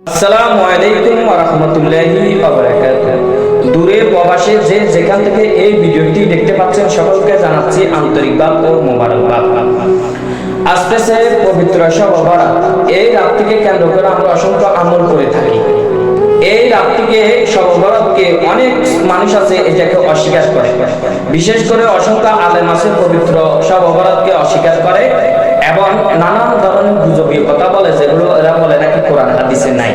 আসসালামু আলাইকুম ওয়া রাহমাতুল্লাহি ওয়া বারাকাতুহু। দূরে প্রবাসে যে যেখান থেকে এই ভিডিওটি দেখতে পাচ্ছেন সকলকে জানাচ্ছি আন্তরিকবাদ ও মোবারকবাদ। আসতেছে পবিত্র শবে বরাত। এই রাতটিকে কেন্দ্র করে আমরা অসংখ্য আমল করে থাকি। এই রাতটিকে শবে বরাতকে অনেক মানুষ আছে এটাকে অস্বীকার করে, বিশেষ করে অসংখ্য আলেম আছে পবিত্র শবে বরাতকে অস্বীকার করে এবং নানান ধরনের গুজবীয় কথা বলে, যেগুলো এরা বলে নাকি কোরআন হাদিসে নাই।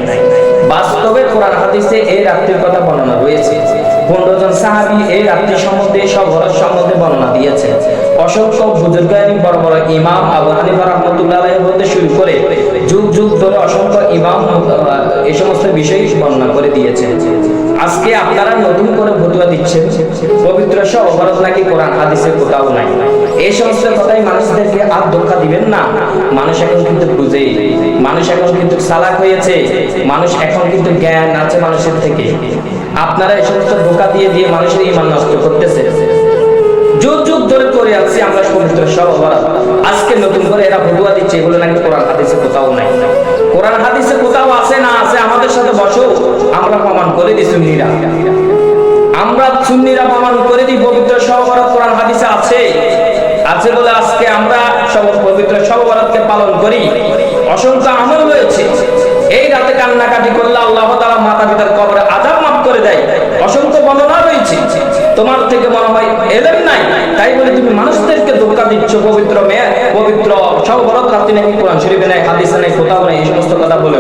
বাস্তবে কোরআন হাদিসে এই রাত্রির কথা বর্ণনা রয়েছে। 15 জন সাহাবী এই রাত্রি সম্বন্ধে শবে বরাত সম্বন্ধে বর্ণনা দিয়েছে। অসংখ্য বুজুর্গানি বড় বড় ইমাম আবু হানিফা রাহমাতুল্লাহ আলাইহি হতে শুরু করে যুগ যুগ ধরে অসংখ্য ইমাম এই সমস্ত বিষয় বর্ণনা করে দিয়েছে। আজকে আপনারা নতুন করে ফতোয়া দিচ্ছেন পবিত্র শবে বরাত নাকি কোরআন হাদিসে কোথাও নাই। এই সমস্ত কথাই মানুষদেরকে আর ধোঁকা দিবেন না। মানুষ এখন কিন্তু বুঝে, মানুষ এখন কিন্তু চালাক হয়েছে, মানুষ এখন কিন্তু জ্ঞান আছে মানুষের থেকে। আপনারা এই সমস্ত ধোঁকা দিয়ে দিয়ে মানুষের ঈমান নষ্ট করতেছে। যুগ যুগ ধরে করে আসছি আমরা পবিত্র শবে বরাত। আজকে নতুন করে এরা ফতোয়া দিচ্ছে এগুলো নাকি কোরআন হাদিসে কোথাও নাই। কোরআন হাদিসে কোথাও আছে না আছে আমাদের সাথে বসো, আমরা প্রমাণ করে দিই। সুন্নিরা আমরা সুন্নিরা প্রমাণ করে দিই পবিত্র শবে বরাত কোরআন হাদিসে আছে। আছে বলে আজকে আমরা পবিত্র শবে বরাতকে পালন করি। অসংখ্য আমল রয়েছে। এই রাতে কান্নাকাটি করলে আল্লাহ তাআলা মাতা পিতার কবরে আযাব মাফ করে দেয়। অসংখ্য বর্ণনা রয়েছে। তোমার থেকে মনে হয় এলেম নাই, তাই বলে তুমি মানুষদেরকে ধোঁকা দিচ্ছ। পবিত্র শবে বরাত রাতে নাকি কোরআন শরীফে নাই, হাদিসে নাই, কোথাও নাই, এই সমস্ত কথা বলে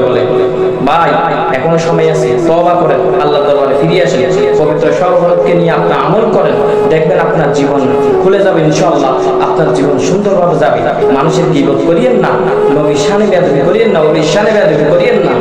ভাই এখনো সময় আছে, তওবা করেন, আল্লাহর দরবারে ফিরে আসেন, পবিত্র শবে বরাতকে নিয়ে আপনি আমল করেন, দেখবেন আপনার জীবন খুলে যাবে ইনশাআল্লাহ। আপনার জীবন সুন্দরভাবে যাবে। মানুষের গীবত করিয়েন না, নবীর শানে বেয়াদবি করিয়েন না, ওলির শানে বেয়াদবি করিয়েন না।